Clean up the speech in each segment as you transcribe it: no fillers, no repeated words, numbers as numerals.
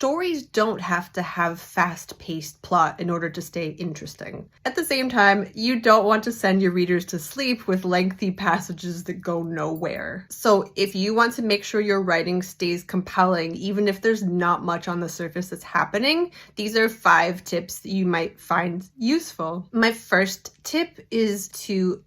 stories don't have to have fast-paced plot in order to stay interesting. At the same time, you don't want to send your readers to sleep with lengthy passages that go nowhere. So if you want to make sure your writing stays compelling, even if there's not much on the surface that's happening, these are 5 tips that you might find useful. My first tip is to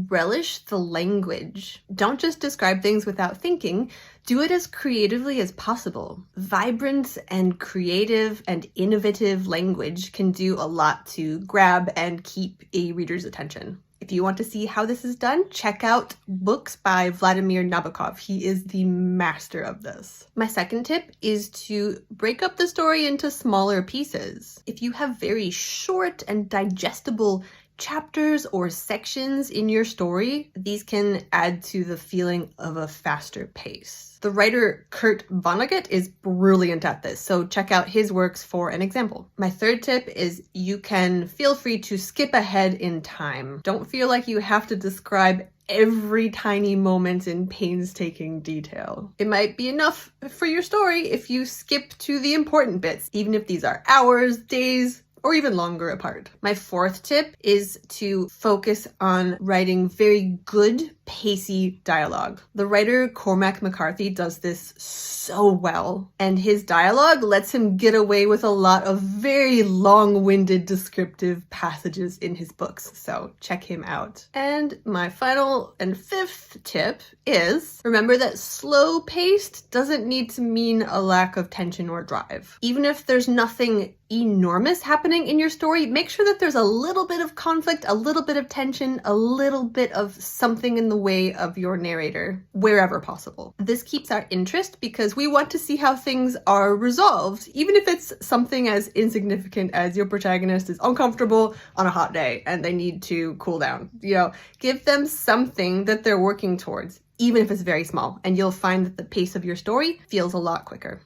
relish the language. Don't just describe things without thinking. Do it as creatively as possible. Vibrant and creative and innovative language can do a lot to grab and keep a reader's attention. If you want to see how this is done, check out books by Vladimir Nabokov. He is the master of this. My second tip is to break up the story into smaller pieces. If you have very short and digestible chapters or sections in your story, these can add to the feeling of a faster pace. The writer Kurt Vonnegut is brilliant at this, so check out his works for an example. My third tip is you can feel free to skip ahead in time. Don't feel like you have to describe every tiny moment in painstaking detail. It might be enough for your story if you skip to the important bits, even if these are hours, days, or even longer apart. My fourth tip is to focus on writing very good, pacey dialogue. The writer Cormac McCarthy does this so well, and his dialogue lets him get away with a lot of very long-winded descriptive passages in his books, so check him out. And my final and fifth tip is remember that slow-paced doesn't need to mean a lack of tension or drive. Even if there's nothing enormous happening in your story, make sure that there's a little bit of conflict, a little bit of tension, a little bit of something in the way of your narrator, wherever possible. This keeps our interest because we want to see how things are resolved, even if it's something as insignificant as your protagonist is uncomfortable on a hot day and they need to cool down. Give them something that they're working towards, even if it's very small, and you'll find that the pace of your story feels a lot quicker.